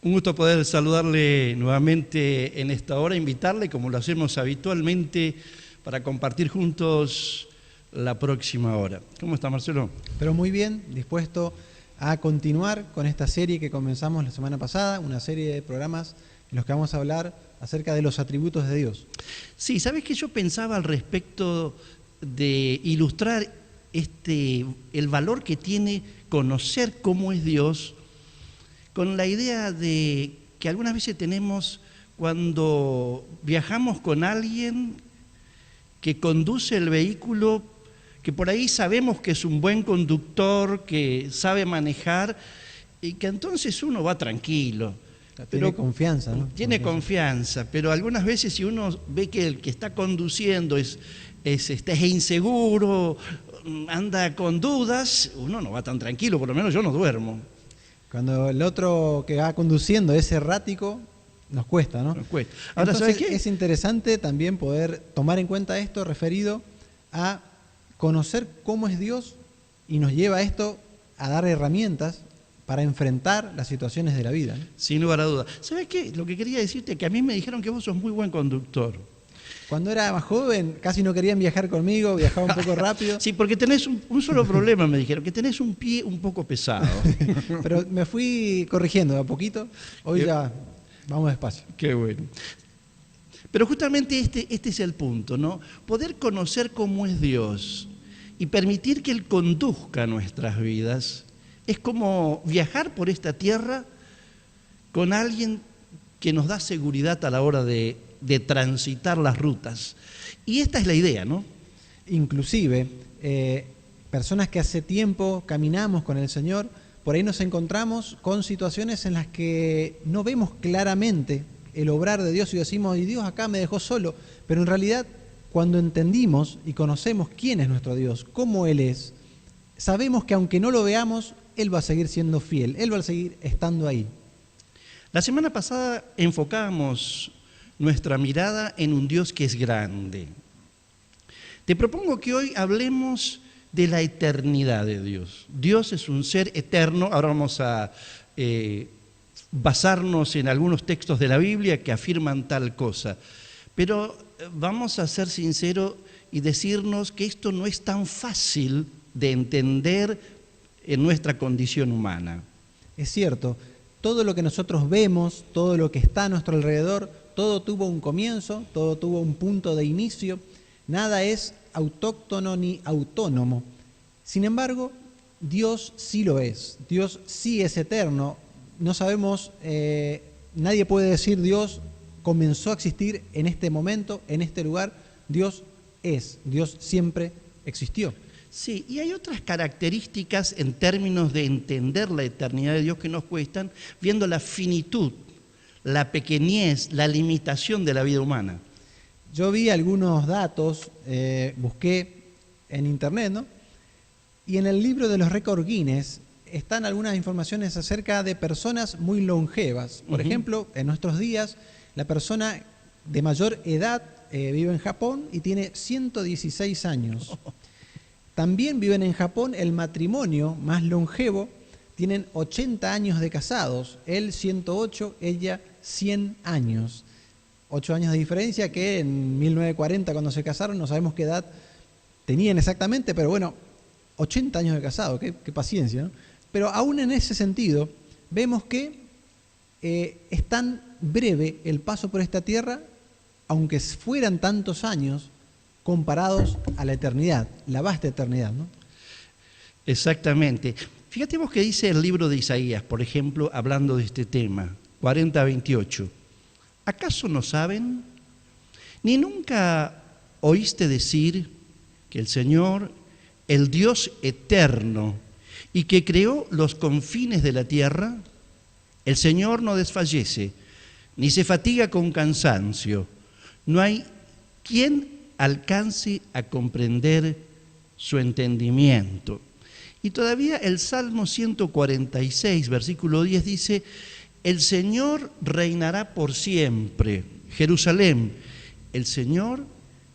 Un gusto poder saludarle nuevamente en esta hora, invitarle, como lo hacemos habitualmente, para compartir juntos la próxima hora. ¿Cómo está, Marcelo? Pero muy bien, dispuesto a continuar con esta serie que comenzamos la semana pasada, una serie de programas en los que vamos a hablar acerca de los atributos de Dios. Sí, ¿sabes qué? Yo pensaba al respecto de ilustrar el valor que tiene conocer cómo es Dios, con la idea de que algunas veces tenemos cuando viajamos con alguien que conduce el vehículo, que por ahí sabemos que es un buen conductor, que sabe manejar, y que entonces uno va tranquilo. Tiene confianza, ¿no? Tiene confianza, pero algunas veces si uno ve que el que está conduciendo es inseguro, anda con dudas, uno no va tan tranquilo, por lo menos yo no duermo. Cuando el otro que va conduciendo es errático, nos cuesta, ¿no? Nos cuesta. Ahora, entonces, ¿sabes qué? Es interesante también poder tomar en cuenta esto referido a conocer cómo es Dios, y nos lleva esto a dar herramientas para enfrentar las situaciones de la vida, ¿no? Sin lugar a dudas. ¿Sabes qué? Lo que quería decirte es que a mí me dijeron que vos sos muy buen conductor. Cuando era más joven casi no querían viajar conmigo, viajaba un poco rápido. Sí, porque tenés un solo problema, me dijeron, que tenés un pie un poco pesado. Pero me fui corrigiendo de a poquito, hoy ya vamos despacio. Qué bueno. Pero justamente este es el punto, ¿no? Poder conocer cómo es Dios y permitir que Él conduzca nuestras vidas es como viajar por esta tierra con alguien que nos da seguridad a la hora de transitar las rutas. Y esta es la idea, ¿no? Inclusive, personas que hace tiempo caminamos con el Señor, por ahí nos encontramos con situaciones en las que no vemos claramente el obrar de Dios y decimos, y Dios acá me dejó solo. Pero en realidad, cuando entendimos y conocemos quién es nuestro Dios, cómo Él es, sabemos que aunque no lo veamos, Él va a seguir siendo fiel, Él va a seguir estando ahí. La semana pasada enfocábamos nuestra mirada en un Dios que es grande. Te propongo que hoy hablemos de la eternidad de Dios. Dios es un ser eterno. Ahora vamos a basarnos en algunos textos de la Biblia que afirman tal cosa. Pero vamos a ser sinceros y decirnos que esto no es tan fácil de entender en nuestra condición humana. Es cierto, todo lo que nosotros vemos, todo lo que está a nuestro alrededor, todo tuvo un comienzo, todo tuvo un punto de inicio, nada es autóctono ni autónomo. Sin embargo, Dios sí lo es, Dios sí es eterno. No sabemos, nadie puede decir Dios comenzó a existir en este momento, en este lugar. Dios es, Dios siempre existió. Sí, y hay otras características en términos de entender la eternidad de Dios que nos cuestan, viendo la finitud, la pequeñez, la limitación de la vida humana. Yo vi algunos datos, busqué en internet, ¿no? Y en el libro de los récords Guinness están algunas informaciones acerca de personas muy longevas. Por ejemplo, en nuestros días, la persona de mayor edad vive en Japón y tiene 116 años. También viven en Japón el matrimonio más longevo, tienen 80 años de casados, él 108, ella 100 años. 8 años de diferencia que en 1940 cuando se casaron, no sabemos qué edad tenían exactamente, pero bueno, 80 años de casado, qué paciencia, ¿no? Pero aún en ese sentido, vemos que es tan breve el paso por esta tierra, aunque fueran tantos años, comparados a la eternidad, la vasta eternidad, ¿no? Exactamente. Fíjate vos que dice el libro de Isaías, por ejemplo, hablando de este tema, 40:28. ¿Acaso no saben? ¿Ni nunca oíste decir que el Señor, el Dios eterno y que creó los confines de la tierra, el Señor no desfallece, ni se fatiga con cansancio? No hay quien alcance a comprender su entendimiento. Y todavía el Salmo 146, versículo 10 dice, el Señor reinará por siempre. Jerusalén, el Señor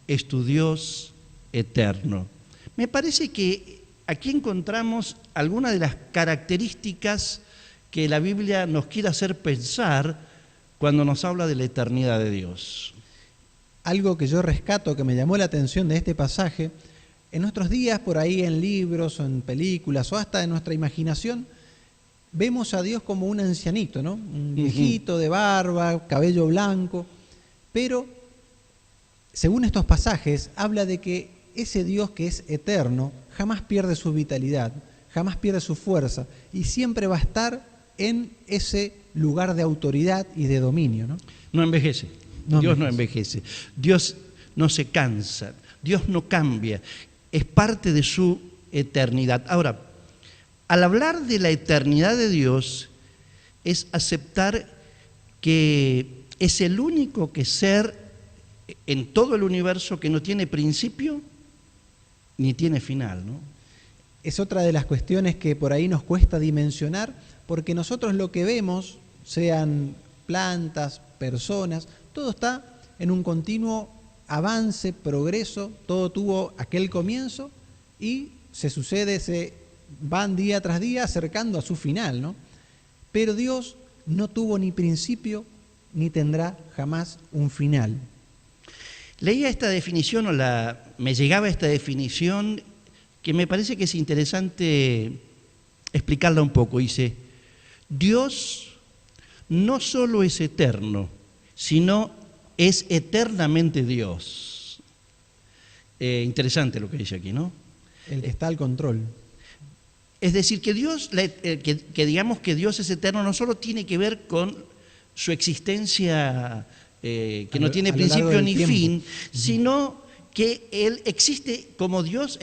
es tu Dios eterno. Me parece que aquí encontramos algunas de las características que la Biblia nos quiere hacer pensar cuando nos habla de la eternidad de Dios. Algo que yo rescato, que me llamó la atención de este pasaje, en nuestros días, por ahí en libros o en películas o hasta en nuestra imaginación, vemos a Dios como un ancianito, ¿no? Un viejito de barba, cabello blanco, pero según estos pasajes habla de que ese Dios que es eterno jamás pierde su vitalidad, jamás pierde su fuerza y siempre va a estar en ese lugar de autoridad y de dominio, ¿no? No envejece. Dios no envejece. Dios no se cansa. Dios no cambia. Es parte de su eternidad. Ahora, al hablar de la eternidad de Dios, es aceptar que es el único ser en todo el universo que no tiene principio ni tiene final, ¿no? Es otra de las cuestiones que por ahí nos cuesta dimensionar, porque nosotros lo que vemos, sean plantas, personas, todo está en un continuo avance, progreso, todo tuvo aquel comienzo y se van día tras día acercando a su final, ¿no? Pero Dios no tuvo ni principio ni tendrá jamás un final. Leía esta definición me llegaba esta definición que me parece que es interesante explicarla un poco. Dice, Dios no solo es eterno, sino es eternamente Dios. Interesante lo que dice aquí, ¿no? El que está al control. Es decir, que Dios, que digamos que Dios es eterno, no solo tiene que ver con su existencia que no tiene principio ni fin, sino que Él existe como Dios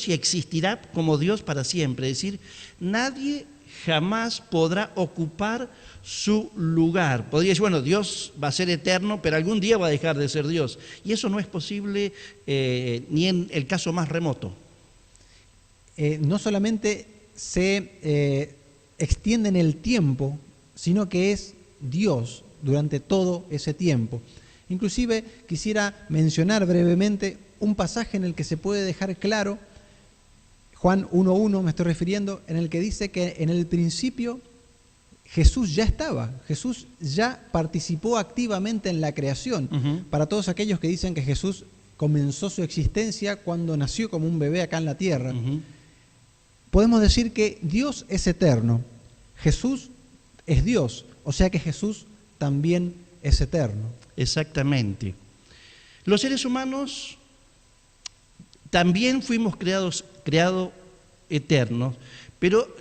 y existirá como Dios para siempre. Es decir, nadie jamás podrá ocupar su lugar. Podría decir, bueno, Dios va a ser eterno, pero algún día va a dejar de ser Dios. Y eso no es posible ni en el caso más remoto. No solamente se extiende en el tiempo, sino que es Dios durante todo ese tiempo. Inclusive quisiera mencionar brevemente un pasaje en el que se puede dejar claro, Juan 1.1 me estoy refiriendo, en el que dice que en el principio Jesús ya estaba, Jesús ya participó activamente en la creación. Para todos aquellos que dicen que Jesús comenzó su existencia cuando nació como un bebé acá en la tierra, podemos decir que Dios es eterno, Jesús es Dios, o sea que Jesús también es eterno. Exactamente. Los seres humanos también fuimos creados eternos, pero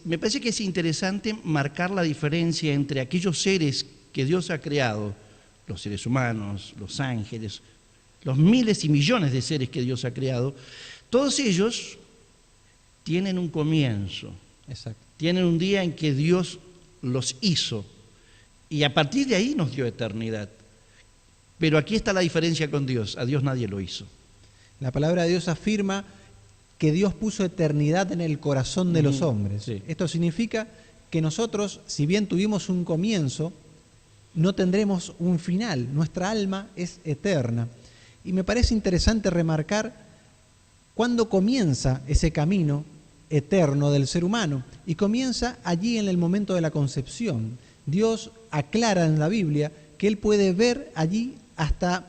me parece que es interesante marcar la diferencia entre aquellos seres que Dios ha creado, los seres humanos, los ángeles, los miles y millones de seres que Dios ha creado. Todos ellos tienen un comienzo. Exacto. Tienen un día en que Dios los hizo y a partir de ahí nos dio eternidad. Pero aquí está la diferencia con Dios. A Dios nadie lo hizo. La palabra de Dios afirma que Dios puso eternidad en el corazón de los hombres. Sí. Esto significa que nosotros, si bien tuvimos un comienzo, no tendremos un final. Nuestra alma es eterna. Y me parece interesante remarcar cuándo comienza ese camino eterno del ser humano. Y comienza allí en el momento de la concepción. Dios aclara en la Biblia que Él puede ver allí hasta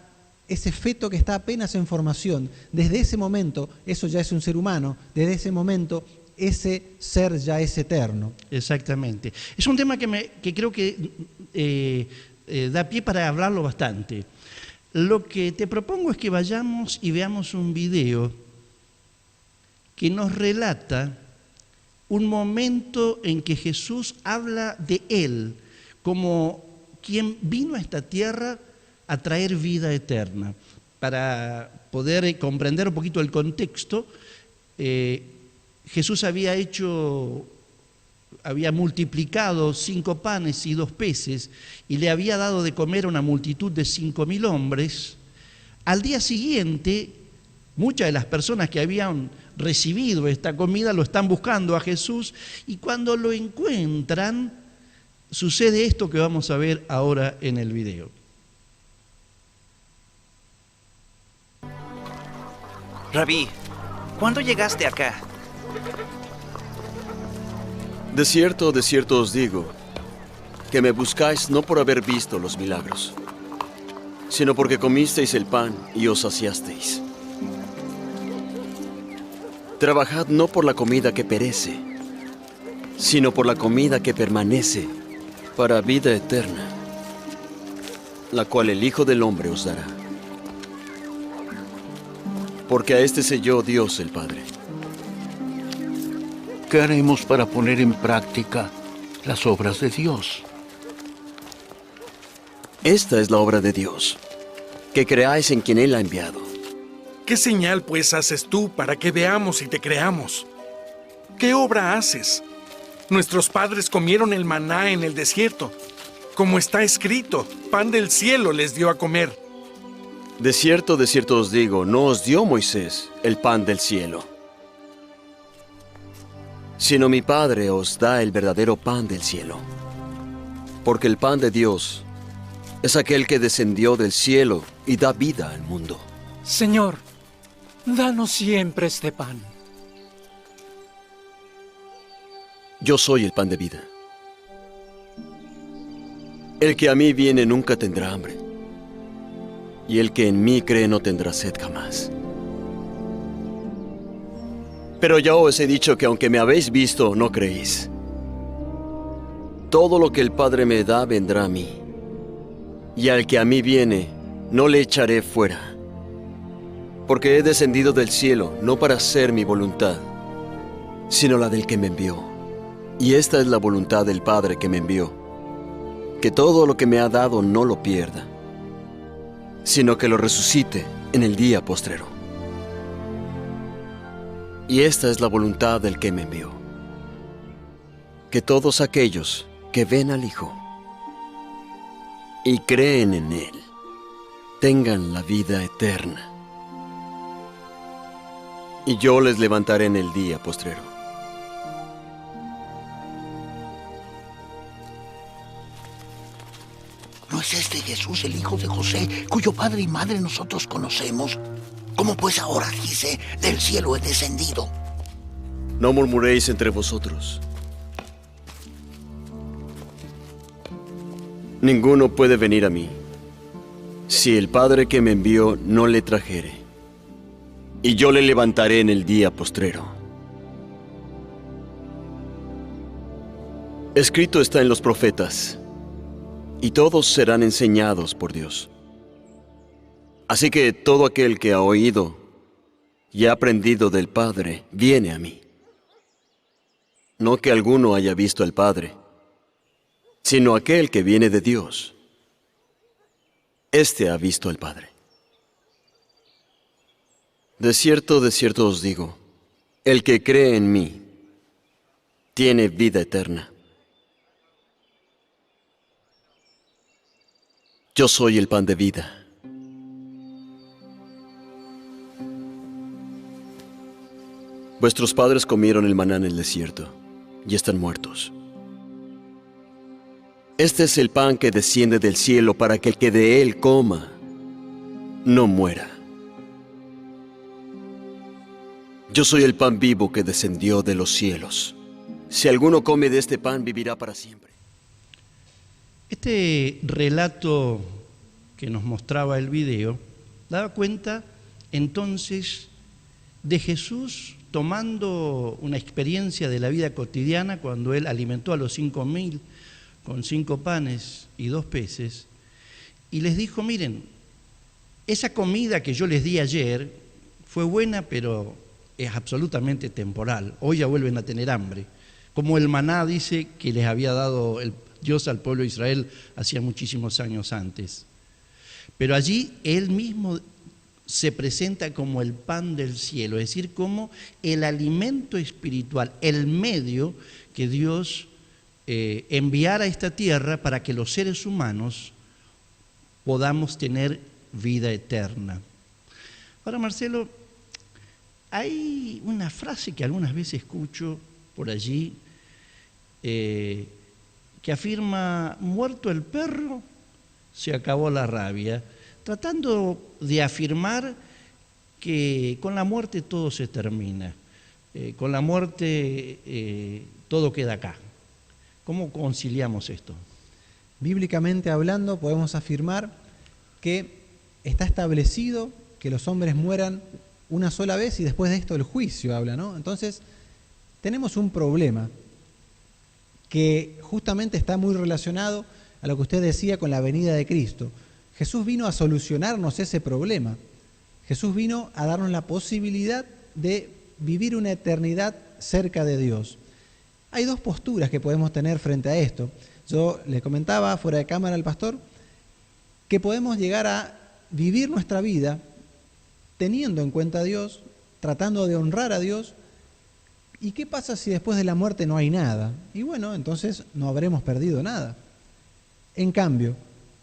ese feto que está apenas en formación. Desde ese momento, eso ya es un ser humano. Desde ese momento, ese ser ya es eterno. Exactamente. Es un tema que creo que da pie para hablarlo bastante. Lo que te propongo es que vayamos y veamos un video que nos relata un momento en que Jesús habla de Él como quien vino a esta tierra a traer vida eterna. Para poder comprender un poquito el contexto, Jesús había multiplicado 5 panes y 2 peces y le había dado de comer a una multitud de 5.000 hombres. Al día siguiente, muchas de las personas que habían recibido esta comida lo están buscando a Jesús y cuando lo encuentran, sucede esto que vamos a ver ahora en el video. Rabí, ¿cuándo llegaste acá? De cierto os digo, que me buscáis no por haber visto los milagros, sino porque comisteis el pan y os saciasteis. Trabajad no por la comida que perece, sino por la comida que permanece para vida eterna, la cual el Hijo del Hombre os dará. Porque a este selló Dios el Padre. ¿Qué haremos para poner en práctica las obras de Dios? Esta es la obra de Dios, que creáis en quien Él ha enviado. ¿Qué señal pues haces tú para que veamos y te creamos? ¿Qué obra haces? Nuestros padres comieron el maná en el desierto. Como está escrito, pan del cielo les dio a comer. De cierto os digo, no os dio Moisés el pan del cielo, sino mi Padre os da el verdadero pan del cielo. Porque el pan de Dios es aquel que descendió del cielo y da vida al mundo. Señor, danos siempre este pan. Yo soy el pan de vida. El que a mí viene nunca tendrá hambre, y el que en mí cree no tendrá sed jamás. Pero ya os he dicho que aunque me habéis visto, no creéis. Todo lo que el Padre me da vendrá a mí, y al que a mí viene, no le echaré fuera. Porque he descendido del cielo, no para hacer mi voluntad, sino la del que me envió. Y esta es la voluntad del Padre que me envió, que todo lo que me ha dado no lo pierda, sino que lo resucite en el día postrero. Y esta es la voluntad del que me envió, que todos aquellos que ven al Hijo y creen en Él tengan la vida eterna. Y yo les levantaré en el día postrero. ¿No es este Jesús el hijo de José, cuyo padre y madre nosotros conocemos? ¿Cómo pues ahora dice, del cielo he descendido? No murmuréis entre vosotros. Ninguno puede venir a mí, si el Padre que me envió no le trajere, y yo le levantaré en el día postrero. Escrito está en los profetas, y todos serán enseñados por Dios. Así que todo aquel que ha oído y ha aprendido del Padre, viene a mí. No que alguno haya visto al Padre, sino aquel que viene de Dios. Este ha visto al Padre. De cierto os digo, el que cree en mí, tiene vida eterna. Yo soy el pan de vida. Vuestros padres comieron el maná en el desierto y están muertos. Este es el pan que desciende del cielo para que el que de él coma no muera. Yo soy el pan vivo que descendió de los cielos. Si alguno come de este pan, vivirá para siempre. Este relato que nos mostraba el video daba cuenta entonces de Jesús tomando una experiencia de la vida cotidiana cuando Él alimentó a los 5.000 con 5 panes y 2 peces y les dijo, miren, esa comida que yo les di ayer fue buena, pero es absolutamente temporal. Hoy ya vuelven a tener hambre. Como el maná dice que les había dado Dios al pueblo de Israel hacía muchísimos años antes. Pero allí Él mismo se presenta como el pan del cielo, es decir, como el alimento espiritual, el medio que Dios enviara a esta tierra para que los seres humanos podamos tener vida eterna. Ahora, Marcelo, hay una frase que algunas veces escucho por allí que afirma, muerto el perro, se acabó la rabia, tratando de afirmar que con la muerte todo se termina, con la muerte todo queda acá. ¿Cómo conciliamos esto? Bíblicamente hablando, podemos afirmar que está establecido que los hombres mueran una sola vez y después de esto el juicio habla, ¿no? Entonces, tenemos un problema que justamente está muy relacionado a lo que usted decía con la venida de Cristo. Jesús vino a solucionarnos ese problema. Jesús vino a darnos la posibilidad de vivir una eternidad cerca de Dios. Hay dos posturas que podemos tener frente a esto. Yo le comentaba fuera de cámara al pastor que podemos llegar a vivir nuestra vida teniendo en cuenta a Dios, tratando de honrar a Dios. ¿Y qué pasa si después de la muerte no hay nada? Y bueno, entonces no habremos perdido nada. En cambio,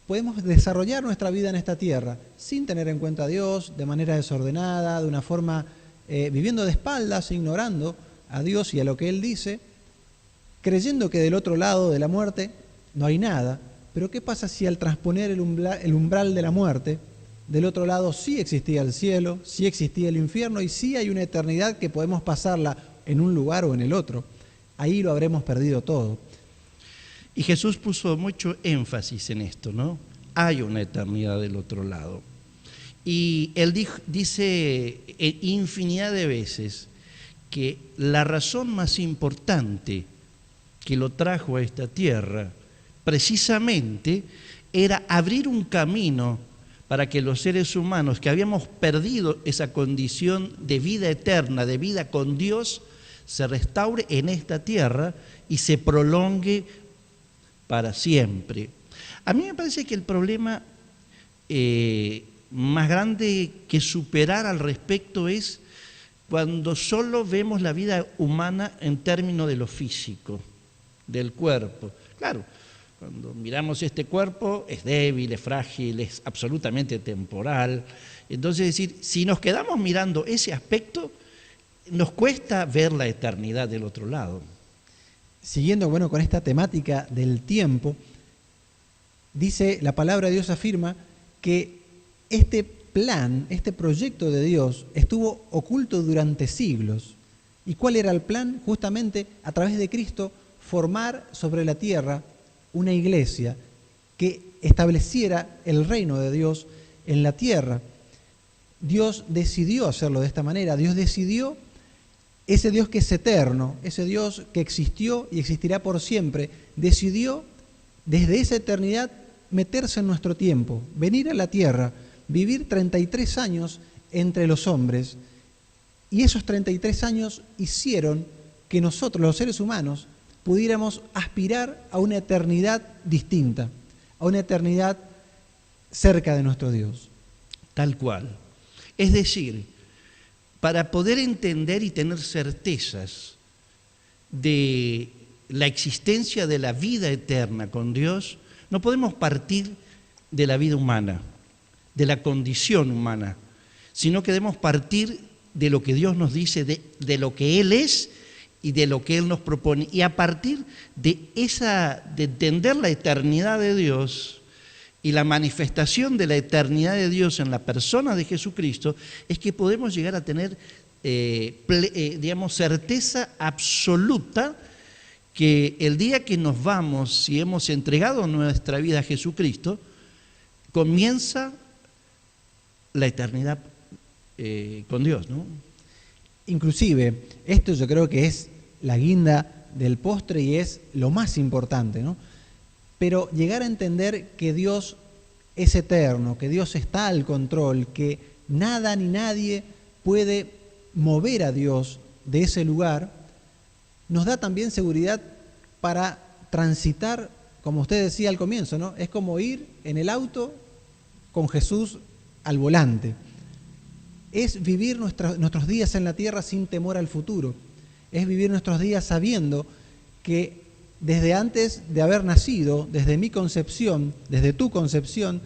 podemos desarrollar nuestra vida en esta tierra sin tener en cuenta a Dios, de manera desordenada, de una forma viviendo de espaldas, ignorando a Dios y a lo que Él dice, creyendo que del otro lado de la muerte no hay nada. Pero ¿qué pasa si al transponer el umbral de la muerte, del otro lado sí existía el cielo, sí existía el infierno y sí hay una eternidad que podemos pasarla en un lugar o en el otro? Ahí lo habremos perdido todo. Y Jesús puso mucho énfasis en esto, ¿no? Hay una eternidad del otro lado. Y Él dice infinidad de veces que la razón más importante que lo trajo a esta tierra precisamente era abrir un camino para que los seres humanos que habíamos perdido esa condición de vida eterna, de vida con Dios, se restaure en esta tierra y se prolongue para siempre. A mí me parece que el problema más grande que superar al respecto es cuando solo vemos la vida humana en términos de lo físico, del cuerpo. Claro, cuando miramos este cuerpo es débil, es frágil, es absolutamente temporal. Entonces, es decir, si nos quedamos mirando ese aspecto, nos cuesta ver la eternidad del otro lado. Siguiendo, bueno, con esta temática del tiempo, dice la palabra de Dios, afirma que este plan, este proyecto de Dios estuvo oculto durante siglos. ¿Y cuál era el plan? Justamente a través de Cristo formar sobre la tierra una iglesia que estableciera el reino de Dios en la tierra. Dios decidió hacerlo de esta manera. Dios decidió, ese Dios que es eterno, ese Dios que existió y existirá por siempre, decidió desde esa eternidad meterse en nuestro tiempo, venir a la tierra, vivir 33 años entre los hombres. Y esos 33 años hicieron que nosotros, los seres humanos, pudiéramos aspirar a una eternidad distinta, a una eternidad cerca de nuestro Dios. Tal cual. Es decir, para poder entender y tener certezas de la existencia de la vida eterna con Dios, no podemos partir de la vida humana, de la condición humana, sino que debemos partir de lo que Dios nos dice, de lo que Él es y de lo que Él nos propone. Y a partir de entender la eternidad de Dios y la manifestación de la eternidad de Dios en la persona de Jesucristo, es que podemos llegar a tener, certeza absoluta que el día que nos vamos, si hemos entregado nuestra vida a Jesucristo, comienza la eternidad con Dios, ¿no? Inclusive, esto yo creo que es la guinda del postre y es lo más importante, ¿no? Pero llegar a entender que Dios es eterno, que Dios está al control, que nada ni nadie puede mover a Dios de ese lugar, nos da también seguridad para transitar, como usted decía al comienzo, ¿no? Es como ir en el auto con Jesús al volante. Es vivir nuestros días en la tierra sin temor al futuro. Es vivir nuestros días sabiendo que desde antes de haber nacido, desde mi concepción, desde tu concepción,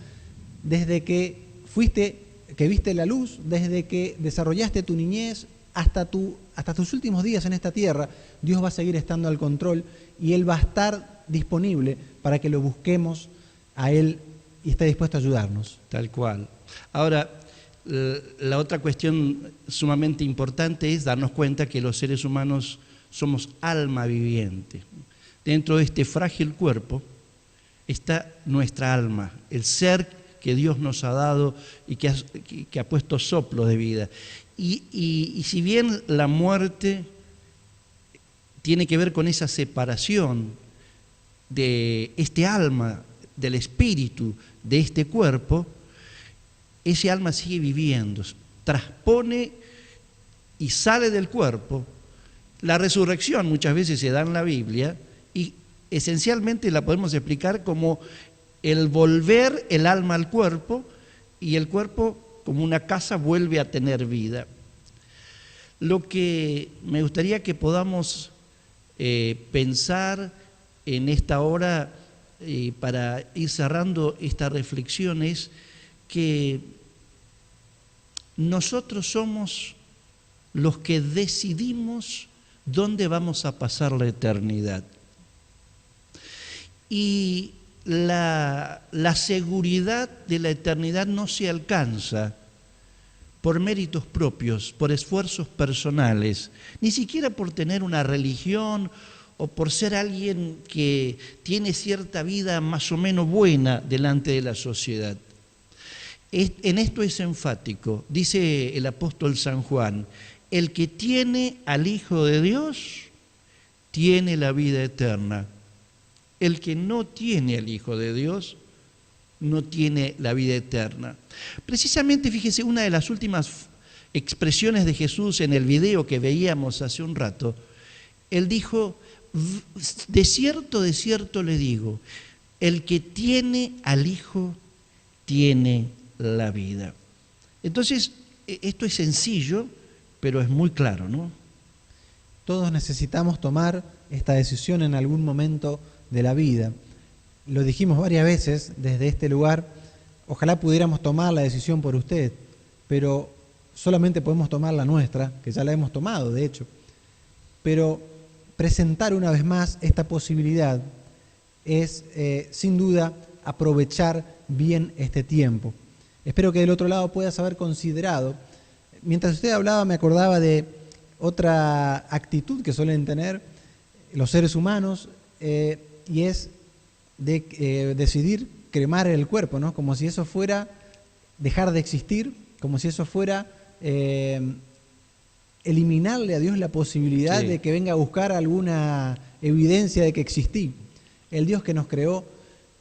desde que viste la luz, desde que desarrollaste tu niñez, hasta tus últimos días en esta tierra, Dios va a seguir estando al control y Él va a estar disponible para que lo busquemos a Él y esté dispuesto a ayudarnos. Tal cual. Ahora, la otra cuestión sumamente importante es darnos cuenta que los seres humanos somos alma viviente. Dentro de este frágil cuerpo está nuestra alma, el ser que Dios nos ha dado y que ha puesto soplo de vida. Y si bien la muerte tiene que ver con esa separación de este alma, del espíritu, de este cuerpo, ese alma sigue viviendo, transpone y sale del cuerpo. La resurrección muchas veces se da en la Biblia y esencialmente la podemos explicar como el volver el alma al cuerpo y el cuerpo como una casa vuelve a tener vida. Lo que me gustaría que podamos pensar en esta hora para ir cerrando esta reflexión es que nosotros somos los que decidimos dónde vamos a pasar la eternidad. Y la seguridad de la eternidad no se alcanza por méritos propios, por esfuerzos personales, ni siquiera por tener una religión o por ser alguien que tiene cierta vida más o menos buena delante de la sociedad. En esto es enfático, dice el apóstol San Juan, el que tiene al Hijo de Dios tiene la vida eterna. El que no tiene al Hijo de Dios no tiene la vida eterna. Precisamente, fíjese, una de las últimas expresiones de Jesús en el video que veíamos hace un rato, Él dijo, de cierto le digo, el que tiene al Hijo tiene la vida. Entonces, esto es sencillo, pero es muy claro, ¿no? Todos necesitamos tomar esta decisión en algún momento de la vida. Lo dijimos varias veces desde este lugar, ojalá pudiéramos tomar la decisión por usted, pero solamente podemos tomar la nuestra, que ya la hemos tomado, de hecho. Pero presentar una vez más esta posibilidad es, sin duda, aprovechar bien este tiempo. Espero que del otro lado puedas haber considerado. Mientras usted hablaba, me acordaba de otra actitud que suelen tener los seres humanos, y es de decidir cremar el cuerpo, ¿no? Como si eso fuera dejar de existir, como si eso fuera eliminarle a Dios la posibilidad de que venga a buscar alguna evidencia de que existí. El Dios que nos creó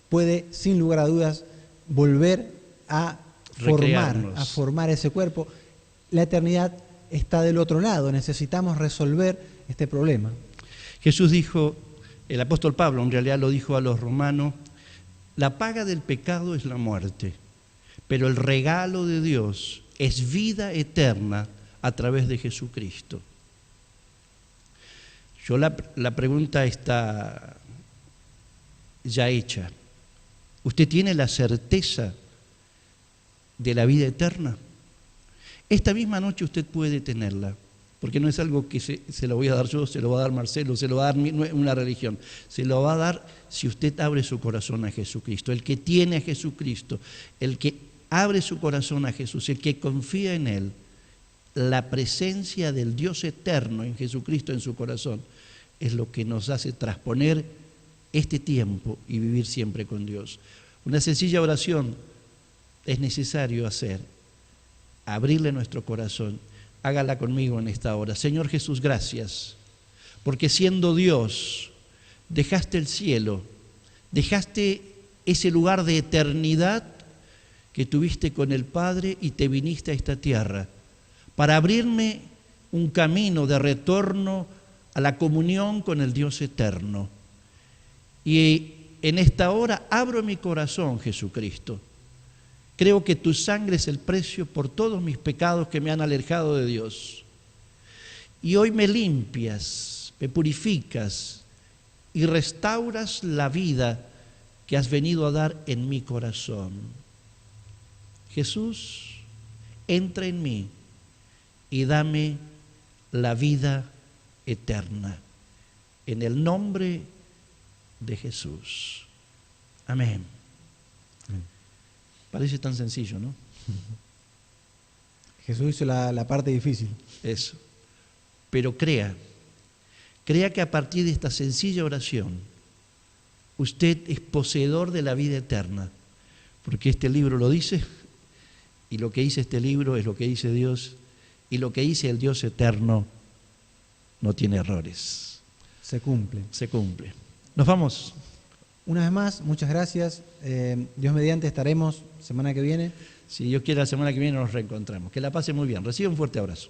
puede, sin lugar a dudas, volver a formar ese cuerpo. La eternidad está del otro lado, necesitamos resolver este problema. Jesús dijo, el apóstol Pablo en realidad lo dijo a los romanos, la paga del pecado es la muerte, pero el regalo de Dios es vida eterna a través de Jesucristo. La pregunta está ya hecha. ¿Usted tiene la certeza de la vida eterna? Esta misma noche usted puede tenerla, porque no es algo que se lo voy a dar yo, se lo va a dar Marcelo, se lo va a dar una religión. Se lo va a dar si usted abre su corazón a Jesucristo. El que tiene a Jesucristo, el que abre su corazón a Jesús, el que confía en Él, la presencia del Dios eterno en Jesucristo en su corazón, es lo que nos hace trasponer este tiempo y vivir siempre con Dios. Una sencilla oración es necesario hacer, abrirle nuestro corazón. Hágala conmigo en esta hora. Señor Jesús, gracias, porque siendo Dios, dejaste el cielo, dejaste ese lugar de eternidad que tuviste con el Padre y te viniste a esta tierra para abrirme un camino de retorno a la comunión con el Dios eterno. Y en esta hora abro mi corazón, Jesucristo. Creo que tu sangre es el precio por todos mis pecados que me han alejado de Dios. Y hoy me limpias, me purificas y restauras la vida que has venido a dar en mi corazón. Jesús, entra en mí y dame la vida eterna. En el nombre de Jesús. Amén. Parece tan sencillo, ¿no? Jesús hizo la parte difícil. Eso. Pero crea crea que a partir de esta sencilla oración, usted es poseedor de la vida eterna, porque este libro lo dice, y lo que dice este libro es lo que dice Dios, y lo que dice el Dios eterno no tiene errores. Se cumple. Se cumple. Nos vamos. Una vez más, muchas gracias. Dios mediante estaremos semana que viene. Si Dios quiere, la semana que viene nos reencontramos. Que la pase muy bien. Reciba un fuerte abrazo.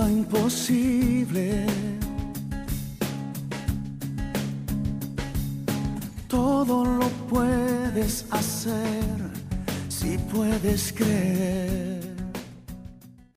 Imposible. Todo lo puedes hacer si puedes creer.